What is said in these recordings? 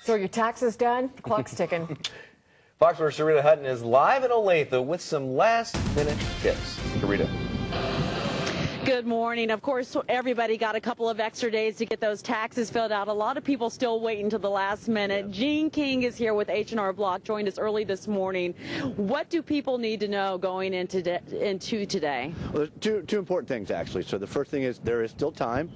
So are your taxes done? The clock's ticking. Fox 4's Sharita Hutton is live in Olathe with some last-minute tips. Sharita. Good morning. Of course, everybody got a couple of extra days to get those taxes filled out. A lot of people still waiting to the last minute. Gene King is here with H&R Block, joined us early this morning. What do people need to know going into today? Well, there's two important things, actually. So the first thing is there is still time.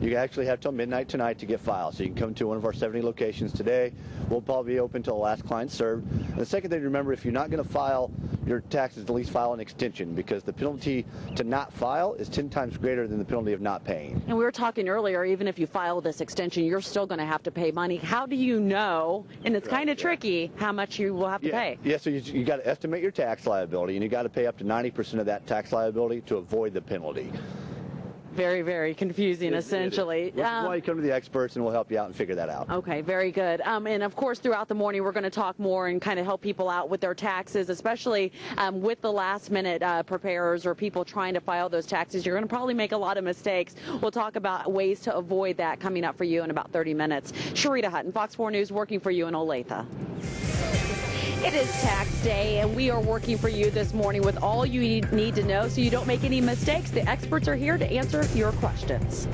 You actually have till midnight tonight to get filed. So you can come to one of our 70 locations today. We'll probably be open till the last client served. And the second thing to remember, if you're not going to file your taxes, at least file an extension, because the penalty to not file is 10 times greater than the penalty of not paying. And we were talking earlier, even if you file this extension, you're still going to have to pay money. How do you know, and it's kind of tricky, how much you will have to pay? Yeah, so you got to estimate your tax liability, and you got to pay up to 90% of that tax liability to avoid the penalty. Very, very confusing, essentially. Which is why you come to the experts, and we'll help you out and figure that out. Okay, very good. And of course, throughout the morning, we're going to talk more and kind of help people out with their taxes, especially with the last-minute preparers or people trying to file those taxes. You're going to probably make a lot of mistakes. We'll talk about ways to avoid that coming up for you in about 30 minutes. Sharita Hutton, Fox 4 News, working for you in Olathe. It is tax day, and we are working for you this morning with all you need to know so you don't make any mistakes. The experts are here to answer your questions.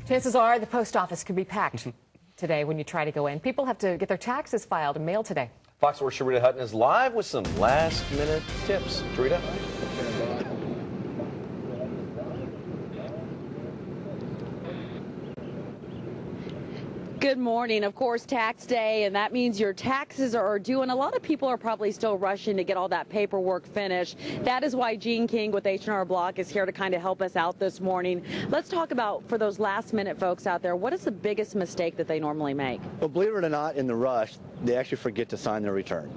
Chances are the post office could be packed today when you try to go in. People have to get their taxes filed and mailed today. Fox 4's Sharita Hutton is live with some last-minute tips. Sharita? Good morning. Of course, tax day, and that means your taxes are due, and a lot of people are probably still rushing to get all that paperwork finished. That is why Gene King with H&R Block is here to kind of help us out this morning. Let's talk about, for those last-minute folks out there, what is the biggest mistake that they normally make? Well, believe it or not, in the rush, they actually forget to sign their return.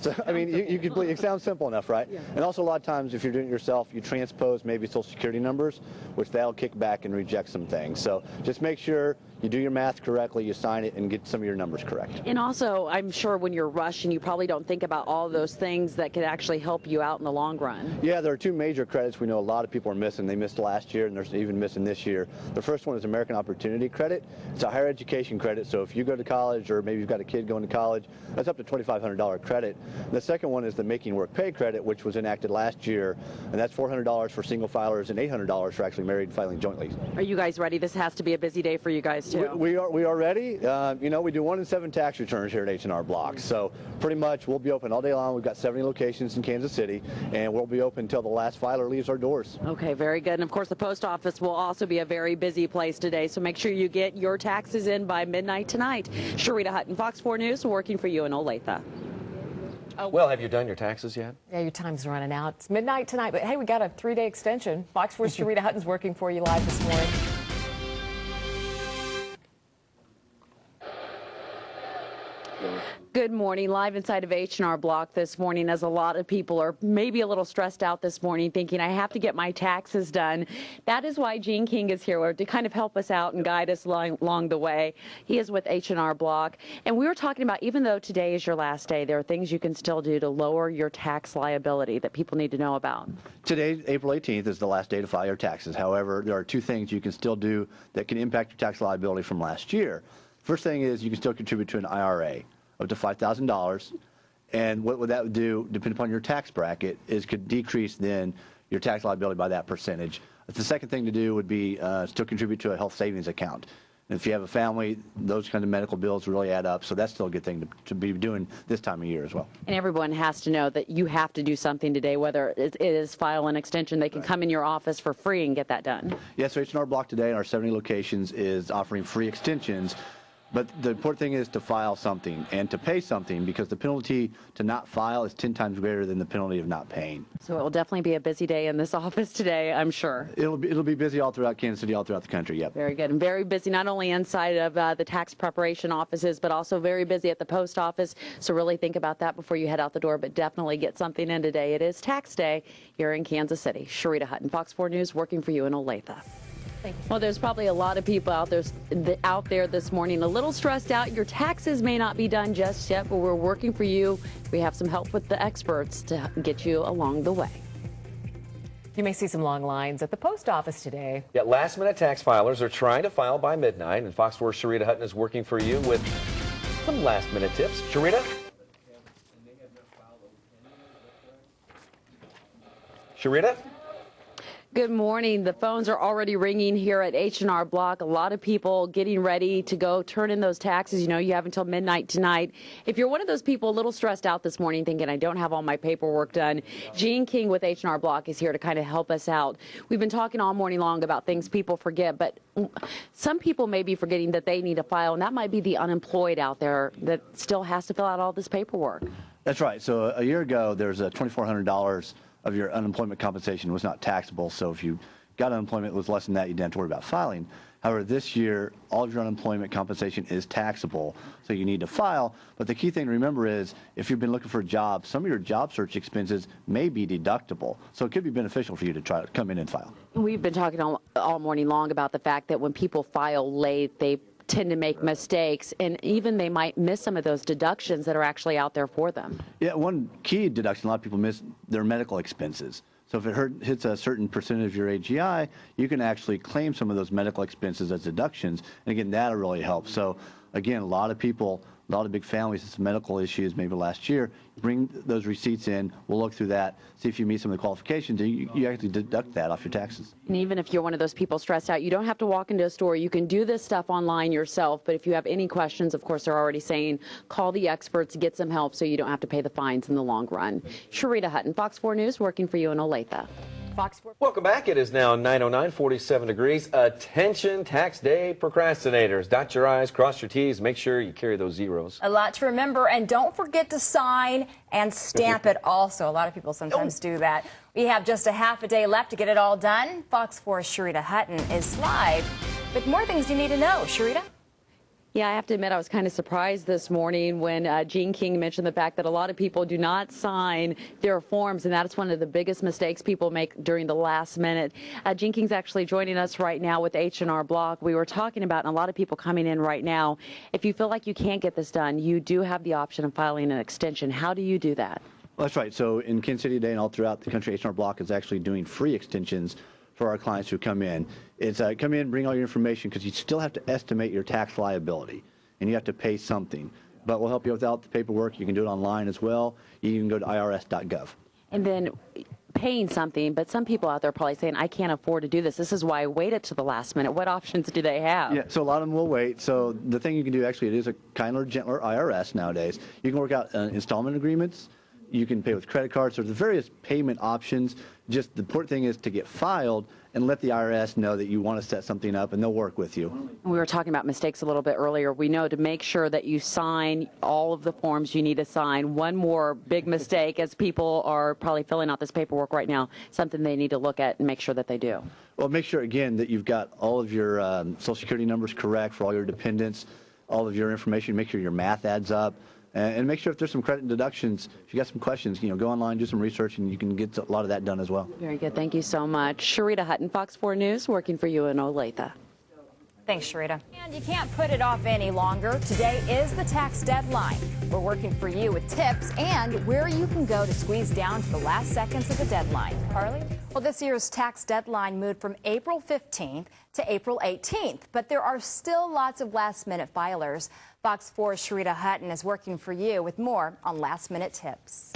So, I mean, you could believe, it sounds simple enough, right? Yeah. And also a lot of times, if you're doing it yourself, you transpose maybe Social Security numbers, which they'll kick back and reject some things. So just make sure you do your math correctly, you sign it, and get some of your numbers correct. And also, I'm sure when you're rushing, you probably don't think about all those things that could actually help you out in the long run. Yeah, there are two major credits we know a lot of people are missing. They missed last year, and they're even missing this year. The first one is American Opportunity Credit. It's a higher education credit, so if you go to college, or maybe you've got a kid going to college, that's up to $2,500 credit. And the second one is the Making Work Pay credit, which was enacted last year, and that's $400 for single filers and $800 for actually married filing jointly. Are you guys ready? This has to be a busy day for you guys, too. We are ready. You know, we do 1 in 7 tax returns here at H&R Block, so pretty much we'll be open all day long. We've got 70 locations in Kansas City, and we'll be open until the last filer leaves our doors. Okay, very good. And of course, the post office will also be a very busy place today, so make sure you get your taxes in by midnight tonight. Sharita Hutton, Fox 4 News, working for you in Olathe. Well, have you done your taxes yet? Yeah, your time's running out. It's midnight tonight, but hey, we got a 3-day extension. Fox 4's Sharita Hutton's working for you live this morning. Good morning. Live inside of H&R Block this morning, as a lot of people are maybe a little stressed out this morning, thinking I have to get my taxes done. That is why Gene King is here to kind of help us out and guide us along the way. He is with H&R Block. And we were talking about, even though today is your last day, there are things you can still do to lower your tax liability that people need to know about. Today, April 18th, is the last day to file your taxes. However, there are 2 things you can still do that can impact your tax liability from last year. First thing is you can still contribute to an IRA up to $5,000, and what that would do, depending upon your tax bracket, is could decrease then your tax liability by that percentage. The second thing to do would be still contribute to a health savings account. And if you have a family, those kind of medical bills really add up, so that's still a good thing to be doing this time of year as well. And everyone has to know that you have to do something today, whether it is file an extension. They can come in your office for free and get that done. Yes, so H&R Block today in our 70 locations is offering free extensions. But the important thing is to file something and to pay something, because the penalty to not file is 10 times greater than the penalty of not paying. So it will definitely be a busy day in this office today, I'm sure. It'll be busy all throughout Kansas City, all throughout the country, yep. Very good. And very busy not only inside of the tax preparation offices, but also very busy at the post office. So really think about that before you head out the door, but definitely get something in today. It is tax day here in Kansas City. Sharita Hutton, Fox 4 News, working for you in Olathe. Well, there's probably a lot of people out there this morning a little stressed out. Your taxes may not be done just yet, but we're working for you. We have some help with the experts to get you along the way. You may see some long lines at the post office today. Yeah, last-minute tax filers are trying to file by midnight, and Fox 4's Sharita Hutton is working for you with some last-minute tips. Sharita? Sharita? Good morning. The phones are already ringing here at H&R Block. A lot of people getting ready to go turn in those taxes. You know, you have until midnight tonight. If you're one of those people a little stressed out this morning thinking, I don't have all my paperwork done, Gene King with H&R Block is here to kind of help us out. We've been talking all morning long about things people forget, but some people may be forgetting that they need to file, and that might be the unemployed out there that still has to fill out all this paperwork. That's right. So a year ago, there's a $2,400 of your unemployment compensation was not taxable. So if you got unemployment was less than that, you didn't have to worry about filing. However, this year, all of your unemployment compensation is taxable, so you need to file. But the key thing to remember is if you've been looking for a job, some of your job search expenses may be deductible. So it could be beneficial for you to try to come in and file. We've been talking all morning long about the fact that when people file late, they tend to make mistakes, and even they might miss some of those deductions that are actually out there for them. Yeah, one key deduction a lot of people miss, their medical expenses. So if it hits a certain percentage of your AGI, you can actually claim some of those medical expenses as deductions, and again, that'll really help. So again, a lot of people, a lot of big families, with some medical issues maybe last year, bring those receipts in, we'll look through that, see if you meet some of the qualifications, and you actually deduct that off your taxes. And even if you're one of those people stressed out, you don't have to walk into a store. You can do this stuff online yourself, but if you have any questions, of course, they're already saying, call the experts, get some help so you don't have to pay the fines in the long run. Sharita Hutton, Fox 4 News, working for you in Olathe. Fox 4. Welcome back. It is now 9:09, 47 degrees. Attention, tax day procrastinators. Dot your I's, cross your T's. Make sure you carry those zeros. A lot to remember, and don't forget to sign and stamp it also. A lot of people sometimes do that. We have just a half a day left to get it all done. Fox 4's Sharita Hutton is live with more things you need to know. Sharita? Yeah, I have to admit I was kind of surprised this morning when Gene King mentioned the fact that a lot of people do not sign their forms, and that's one of the biggest mistakes people make during the last minute. Gene King's actually joining us right now with H&R Block. We were talking about, and a lot of people coming in right now, if you feel like you can't get this done, you do have the option of filing an extension. How do you do that? Well, that's right. So in Kansas City today and all throughout the country, H&R Block is actually doing free extensions for our clients who come in. It's come in, bring all your information, because you still have to estimate your tax liability, and you have to pay something. But we'll help you without the paperwork. You can do it online as well. You can go to irs.gov. And then paying something, but some people out there are probably saying, I can't afford to do this. This is why I waited to the last minute. What options do they have? Yeah, so a lot of them will wait. So the thing you can do, actually, it is a kinder, gentler IRS nowadays. You can work out installment agreements. You can pay with credit cards. So there's various payment options. Just the important thing is to get filed and let the IRS know that you want to set something up, and they'll work with you. We were talking about mistakes a little bit earlier. We know to make sure that you sign all of the forms you need to sign. One more big mistake, as people are probably filling out this paperwork right now, something they need to look at and make sure that they do. Well, make sure, again, that you've got all of your Social Security numbers correct for all your dependents, all of your information. Make sure your math adds up. And make sure if there's some credit deductions, if you got some questions, go online, do some research, and you can get a lot of that done as well. Very good. Thank you so much. Sharita Hutton, Fox 4 News, working for you in Olathe. Thanks, Sharita. And you can't put it off any longer. Today is the tax deadline. We're working for you with tips and where you can go to squeeze down to the last seconds of the deadline. Carly? Well, this year's tax deadline moved from April 15th to April 18th, but there are still lots of last-minute filers. Fox 4's Sharita Hutton is working for you with more on last-minute tips.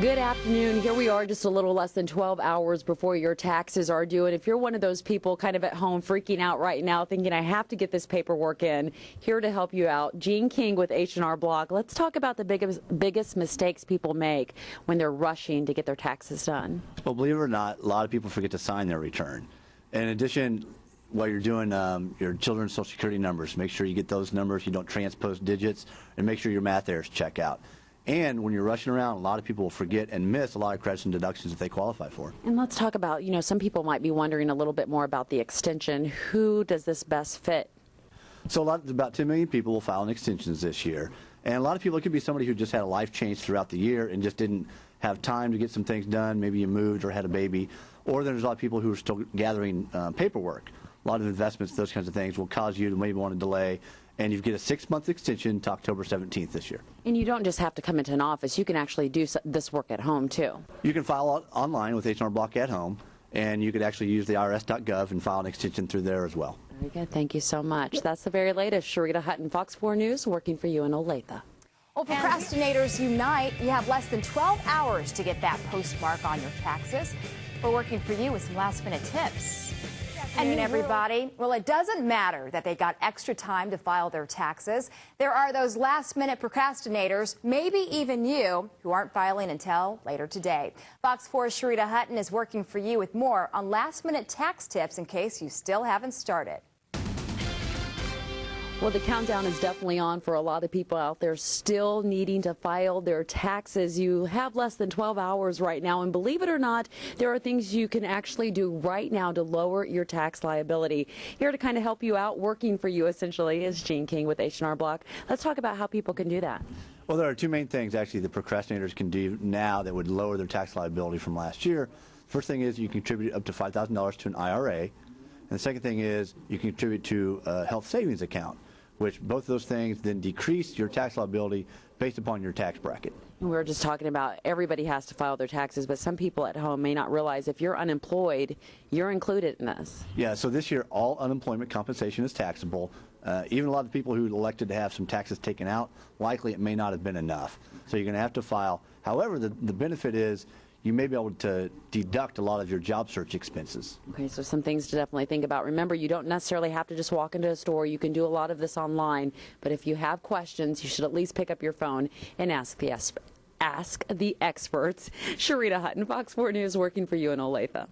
Good afternoon. Here we are just a little less than 12 hours before your taxes are due. And if you're one of those people kind of at home freaking out right now thinking I have to get this paperwork in, here to help you out, Gene King with H&R Block. Let's talk about the biggest mistakes people make when they're rushing to get their taxes done. Well, believe it or not, a lot of people forget to sign their return. In addition, while you're doing your children's Social Security numbers, make sure you get those numbers, you don't transpose digits, and make sure your math errors check out. And when you're rushing around, a lot of people will forget and miss a lot of credits and deductions that they qualify for. And let's talk about, some people might be wondering a little bit more about the extension. Who does this best fit? So about 10 million people will file in extensions this year. And a lot of people, it could be somebody who just had a life change throughout the year and just didn't have time to get some things done. Maybe you moved or had a baby. Or there's a lot of people who are still gathering paperwork. A lot of investments, those kinds of things will cause you to maybe want to delay and you get a 6-month extension to October 17th this year. And you don't just have to come into an office. You can actually do this work at home, too. You can file online with H&R Block at home, and you could actually use the irs.gov and file an extension through there as well. Very good. Thank you so much. That's the very latest. Sharita Hutton, Fox 4 News, working for you in Olathe. Well, procrastinators unite. You have less than 12 hours to get that postmark on your taxes. We're working for you with some last-minute tips. Good afternoon, everybody. Well, it doesn't matter that they got extra time to file their taxes. There are those last-minute procrastinators, maybe even you, who aren't filing until later today. Fox 4's Sharita Hutton is working for you with more on last-minute tax tips in case you still haven't started. Well, the countdown is definitely on for a lot of people out there still needing to file their taxes. You have less than 12 hours right now, and believe it or not, there are things you can actually do right now to lower your tax liability. Here to kind of help you out, working for you essentially, is Gene King with H&R Block. Let's talk about how people can do that. Well, there are two main things actually that procrastinators can do now that would lower their tax liability from last year. First thing is you contribute up to $5,000 to an IRA, and the second thing is you can contribute to a health savings account, which both of those things then decrease your tax liability based upon your tax bracket. We were just talking about everybody has to file their taxes, but some people at home may not realize if you're unemployed, you're included in this. Yeah, so this year all unemployment compensation is taxable. Even a lot of people who elected to have some taxes taken out, likely it may not have been enough. So you're going to have to file. However, the benefit is you may be able to deduct a lot of your job search expenses. Okay, so some things to definitely think about. Remember, you don't necessarily have to just walk into a store. You can do a lot of this online, but if you have questions, you should at least pick up your phone and ask the experts. Sharita Hutton, Fox 4 News, working for you in Olathe.